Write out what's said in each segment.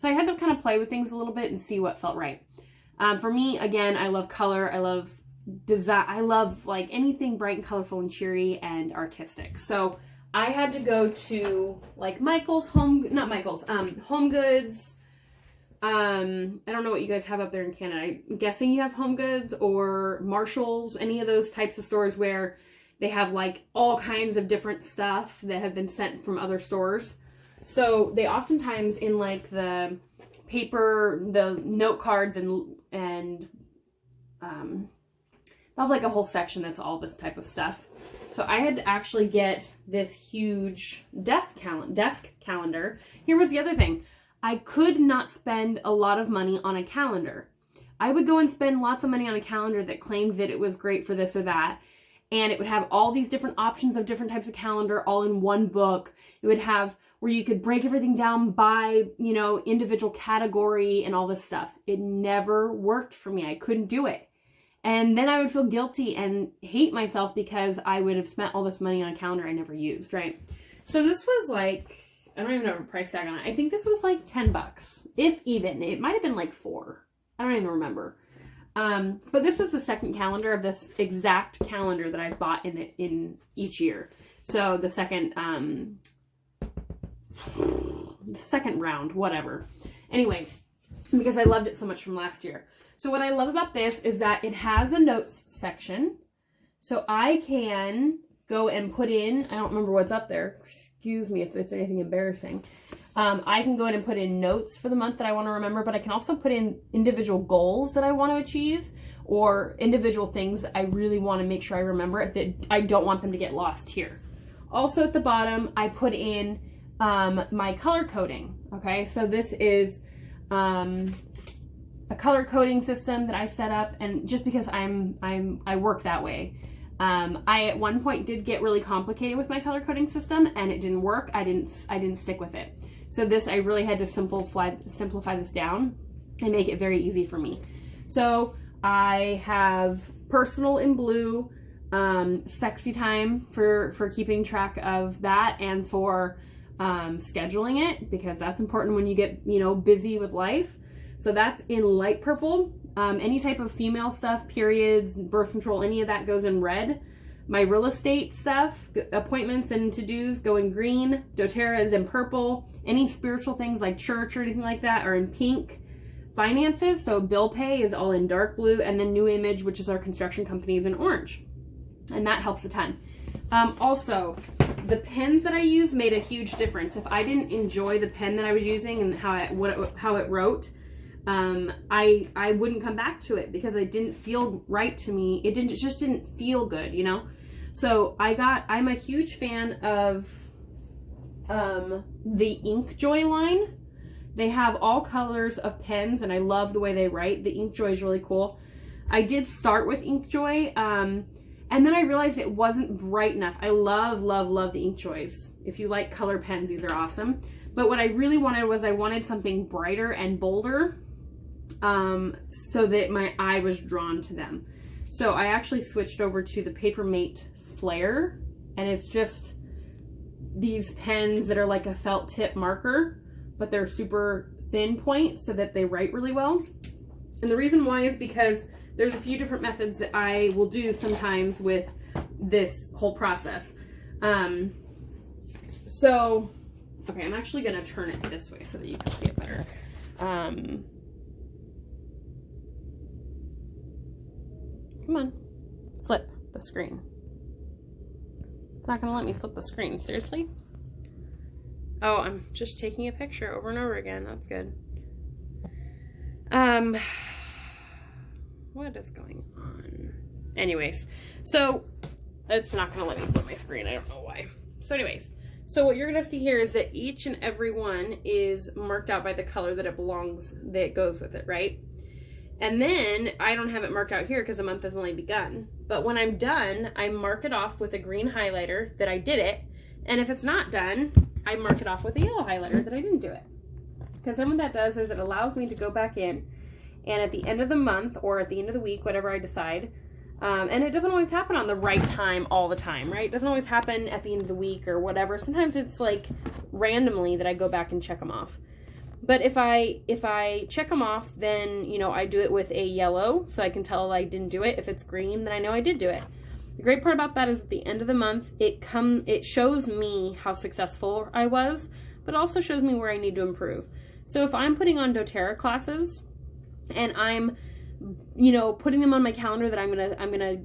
So I had to kind of play with things a little bit and see what felt right. For me, again, I love color. I love design. I love like anything bright and colorful and cheery and artistic. So I had to go to like Michael's Home Goods. I don't know what you guys have up there in Canada. I'm guessing you have Home Goods or Marshalls, any of those types of stores where they have like all kinds of different stuff that have been sent from other stores. So they oftentimes in like the paper, the note cards and they'll have like a whole section that's all this type of stuff. So I had to actually get this huge desk calendar. Here was the other thing. I could not spend a lot of money on a calendar. I would go and spend lots of money on a calendar that claimed that it was great for this or that. And it would have all these different options of different types of calendar all in one book. It would have where you could break everything down by, you know, individual category and all this stuff. It never worked for me. I couldn't do it. And then I would feel guilty and hate myself because I would have spent all this money on a calendar I never used, right? So this was like, I don't even know a price tag on it. I think this was like 10 bucks, if even. It might have been like 4. I don't even remember. But this is the second calendar of this exact calendar that I bought in each year. So the second round, whatever. Anyway, because I loved it so much from last year. So what I love about this is that it has a notes section. So I can go and put in, I don't remember what's up there. Excuse me if it's anything embarrassing. I can go in and put in notes for the month that I want to remember, but I can also put in individual goals that I want to achieve or individual things that I really want to make sure I remember that I don't want them to get lost here. Also at the bottom, I put in my color coding. Okay, so this is a color coding system that I set up, and just because I work that way. I at one point did get really complicated with my color coding system and it didn't work. I didn't stick with it. So this, I really had to simplify this down and make it very easy for me. So I have personal in blue, sexy time for keeping track of that and for scheduling it, because that's important when you get, you know, busy with life. So that's in light purple. Any type of female stuff, periods, birth control, any of that goes in red. My real estate stuff, appointments and to-dos go in green. doTERRA is in purple. Any spiritual things like church or anything like that are in pink. Finances, so bill pay is all in dark blue. And then New Image, which is our construction company, is in orange. And that helps a ton. Also, the pens that I use made a huge difference. If I didn't enjoy the pen that I was using and how it wrote, I wouldn't come back to it because it didn't feel right to me. It just didn't feel good, you know? So I'm a huge fan of, the InkJoy line. They have all colors of pens and I love the way they write. The InkJoy is really cool. I did start with InkJoy, and then I realized it wasn't bright enough. I love, love, love the InkJoys. If you like color pens, these are awesome. But what I really wanted was I wanted something brighter and bolder, so that my eye was drawn to them. So I actually switched over to the Papermate Flare, and it's just these pens that are like a felt tip marker, but they're super thin point so that they write really well. And the reason why is because there's a few different methods that I will do sometimes with this whole process. So, okay, I'm actually gonna turn it this way so that you can see it better. Come on, flip the screen. It's not gonna let me flip the screen, seriously? Oh, I'm just taking a picture over and over again, that's good. What is going on? Anyways, so it's not gonna let me flip my screen, I don't know why. So anyways, so what you're gonna see here is that each and every one is marked out by the color that it belongs, that goes with it, right? And then I don't have it marked out here because the month has only begun. But when I'm done, I mark it off with a green highlighter that I did it. And if it's not done, I mark it off with a yellow highlighter that I didn't do it. Because then what that does is it allows me to go back in, and at the end of the month or at the end of the week, whatever I decide, and it doesn't always happen on the right time all the time, right? It doesn't always happen at the end of the week or whatever. Sometimes it's like randomly that I go back and check them off. But if I check them off, then, you know, I do it with a yellow, so I can tell I didn't do it. If it's green, then I know I did do it. The great part about that is at the end of the month, it shows me how successful I was, but also shows me where I need to improve. So if I'm putting on doTERRA classes and I'm, you know, putting them on my calendar that I'm gonna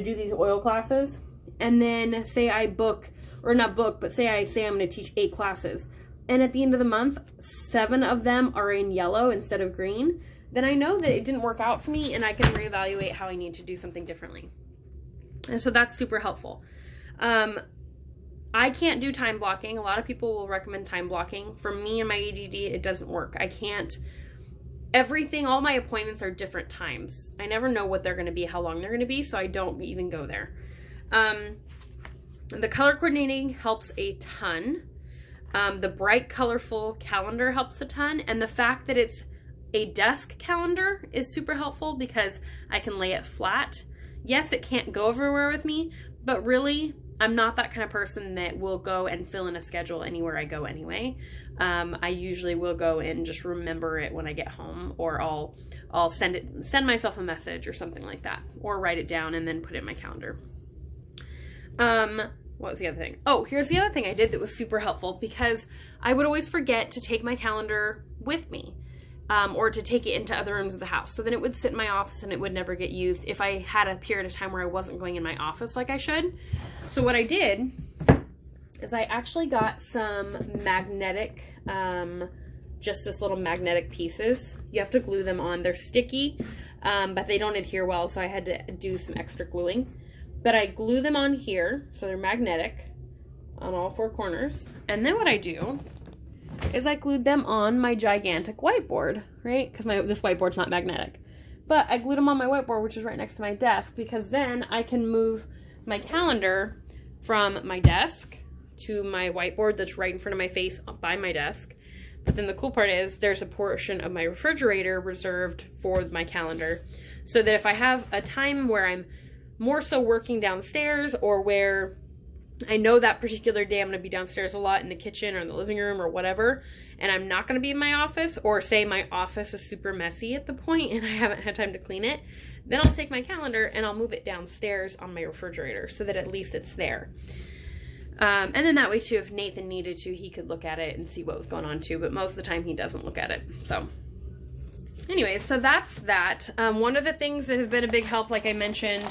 do these oil classes, and then say I book, or not book, but say I'm gonna teach 8 classes, and at the end of the month 7 of them are in yellow instead of green, then I know that it didn't work out for me and I can reevaluate how I need to do something differently. And so that's super helpful. I can't do time blocking. A lot of people will recommend time blocking. For me and my ADD, it doesn't work. I can't. All my appointments are different times. I never know what they're going to be, how long they're going to be, so I don't even go there. The color coordinating helps a ton. The bright, colorful calendar helps a ton. And the fact that it's a desk calendar is super helpful because I can lay it flat. Yes, it can't go everywhere with me, but really, I'm not that kind of person that will go and fill in a schedule anywhere I go anyway. I usually will go and just remember it when I get home, or I'll send myself a message or something like that, or write it down and then put it in my calendar. What was the other thing? Oh, here's the other thing I did that was super helpful, because I would always forget to take my calendar with me. Or to take it into other rooms of the house. So then it would sit in my office and it would never get used if I had a period of time where I wasn't going in my office like I should. So what I did is I actually got some magnetic, just this little magnetic pieces. You have to glue them on. They're sticky, but they don't adhere well, so I had to do some extra gluing. But I glue them on here, so they're magnetic on all 4 corners. And then what I do is I glued them on my gigantic whiteboard, right? Because this whiteboard's not magnetic. But I glued them on my whiteboard, which is right next to my desk, because then I can move my calendar from my desk to my whiteboard that's right in front of my face by my desk. But then the cool part is there's a portion of my refrigerator reserved for my calendar, so that if I have a time where I'm more so working downstairs, or where I know that particular day I'm going to be downstairs a lot in the kitchen or in the living room or whatever, and I'm not going to be in my office, or say my office is super messy at the point and I haven't had time to clean it, then I'll take my calendar and I'll move it downstairs on my refrigerator so that at least it's there. And then that way too, if Nathan needed to, he could look at it and see what was going on too, but most of the time he doesn't look at it. So anyways, so that's that. One of the things that has been a big help, like I mentioned,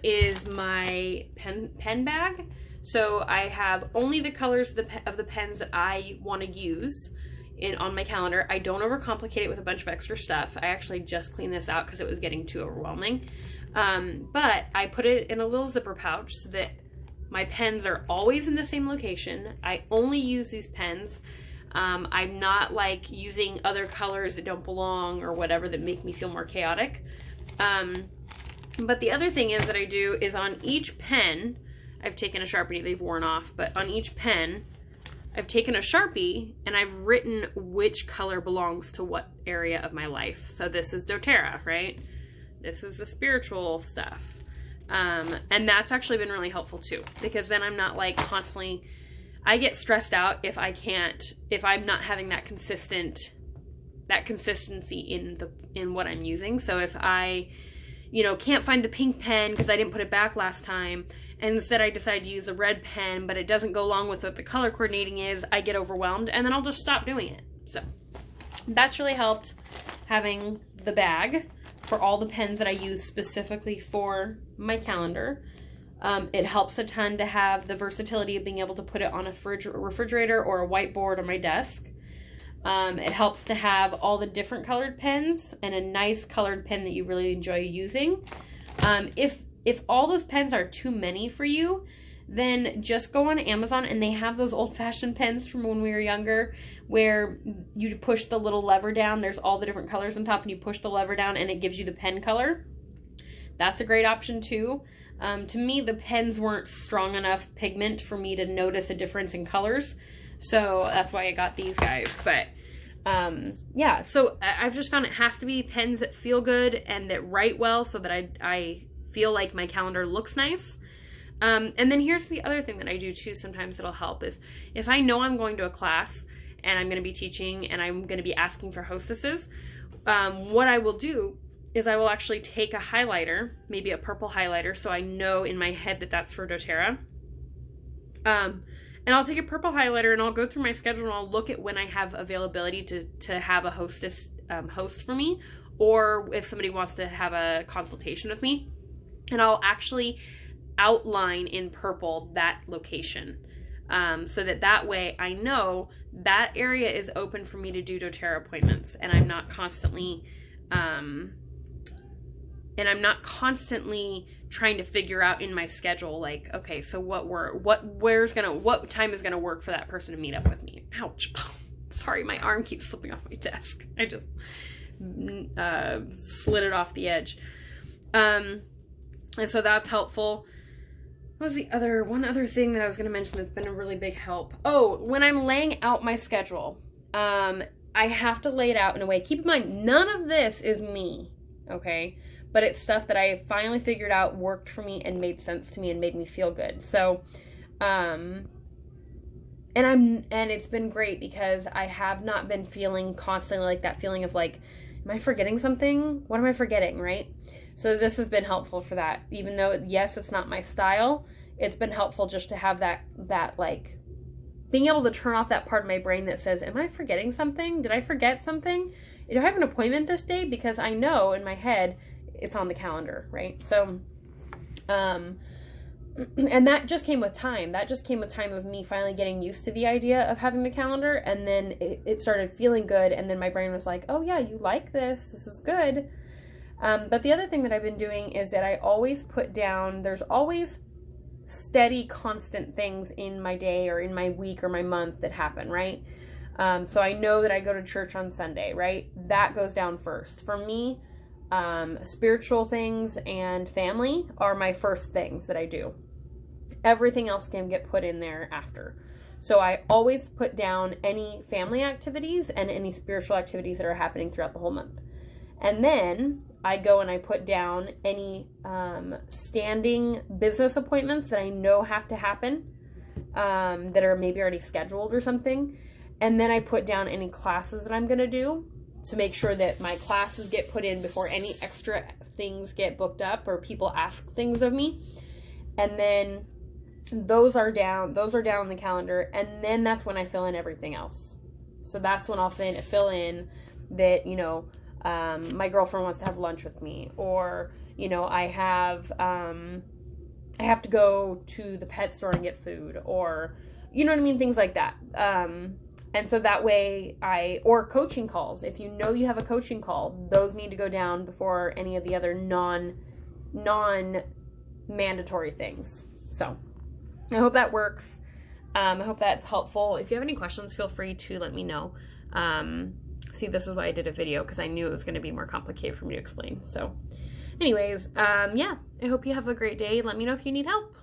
is my pen bag. So I have only the colors of the pens that I want to use on my calendar. I don't overcomplicate it with a bunch of extra stuff. I actually just cleaned this out because it was getting too overwhelming. But I put it in a little zipper pouch so that my pens are always in the same location. I only use these pens. I'm not like using other colors that don't belong or whatever that make me feel more chaotic. But the other thing is that I do is on each pen, I've taken a Sharpie, they've worn off, but on each pen, I've taken a Sharpie and I've written which color belongs to what area of my life. So this is doTERRA, right? This is the spiritual stuff. And that's actually been really helpful too, because then I'm not like constantly, I get stressed out if I'm not having that consistency in what I'm using. So if I, can't find the pink pen because I didn't put it back last time, and instead I decide to use a red pen, but it doesn't go along with what the color coordinating is, I get overwhelmed, and then I'll just stop doing it. So that's really helped, having the bag for all the pens that I use specifically for my calendar. It helps a ton to have the versatility of being able to put it on a refrigerator or a whiteboard on my desk. It helps to have all the different colored pens and a nice colored pen that you really enjoy using. If all those pens are too many for you, then just go on Amazon, and they have those old-fashioned pens from when we were younger where you push the little lever down, there's all the different colors on top, and you push the lever down and it gives you the pen color. That's a great option too. To me, the pens weren't strong enough pigment for me to notice a difference in colors, so that's why I got these guys. But yeah, so I've just found it has to be pens that feel good and that write well, so that I feel like my calendar looks nice. And then here's the other thing that I do too sometimes that'll help is if I know I'm going to a class and I'm going to be teaching and I'm going to be asking for hostesses, what I will do is I will actually take a highlighter, maybe a purple highlighter, so I know in my head that that's for doTERRA. And I'll take a purple highlighter and I'll go through my schedule and I'll look at when I have availability to have a hostess host for me, or if somebody wants to have a consultation with me, and I'll actually outline in purple that location, so that way I know that area is open for me to do doTERRA appointments, and I'm not constantly trying to figure out in my schedule, like, okay, so what time is gonna work for that person to meet up with me. Ouch. Sorry, my arm keeps slipping off my desk. I just slid it off the edge. And so that's helpful. What was one other thing that I was gonna mention that's been a really big help? Oh, when I'm laying out my schedule, I have to lay it out in a way. Keep in mind, none of this is me, okay? But it's stuff that I finally figured out worked for me and made sense to me and made me feel good. So, and it's been great because I have not been feeling constantly like that feeling of like, am I forgetting something? What am I forgetting, right? So this has been helpful for that. Even though, yes, it's not my style, it's been helpful just to have that like, being able to turn off that part of my brain that says, am I forgetting something? Did I forget something? Do I have an appointment this day? Because I know in my head, it's on the calendar, right? So, and that just came with time. That just came with time of me finally getting used to the idea of having the calendar, and then it started feeling good, and then my brain was like, oh yeah, you like this. This is good. But the other thing that I've been doing is that I always put down, there's always steady, constant things in my day or in my week or my month that happen, right? So I know that I go to church on Sunday, right? That goes down first. For me, spiritual things and family are my first things that I do. Everything else can get put in there after. So I always put down any family activities and any spiritual activities that are happening throughout the whole month. And then I go and I put down any standing business appointments that I know have to happen, that are maybe already scheduled or something. And then I put down any classes that I'm going to do, to make sure that my classes get put in before any extra things get booked up or people ask things of me. And then those are down on the calendar, and then that's when I fill in everything else. So that's when I'll fill in that, my girlfriend wants to have lunch with me, or, I have to go to the pet store and get food, or, you know what I mean? Things like that. And so that way or coaching calls. If you know you have a coaching call, those need to go down before any of the other non-mandatory things. So I hope that works. I hope that's helpful. If you have any questions, feel free to let me know. See, this is why I did a video, because I knew it was going to be more complicated for me to explain. So anyways, yeah, I hope you have a great day. Let me know if you need help.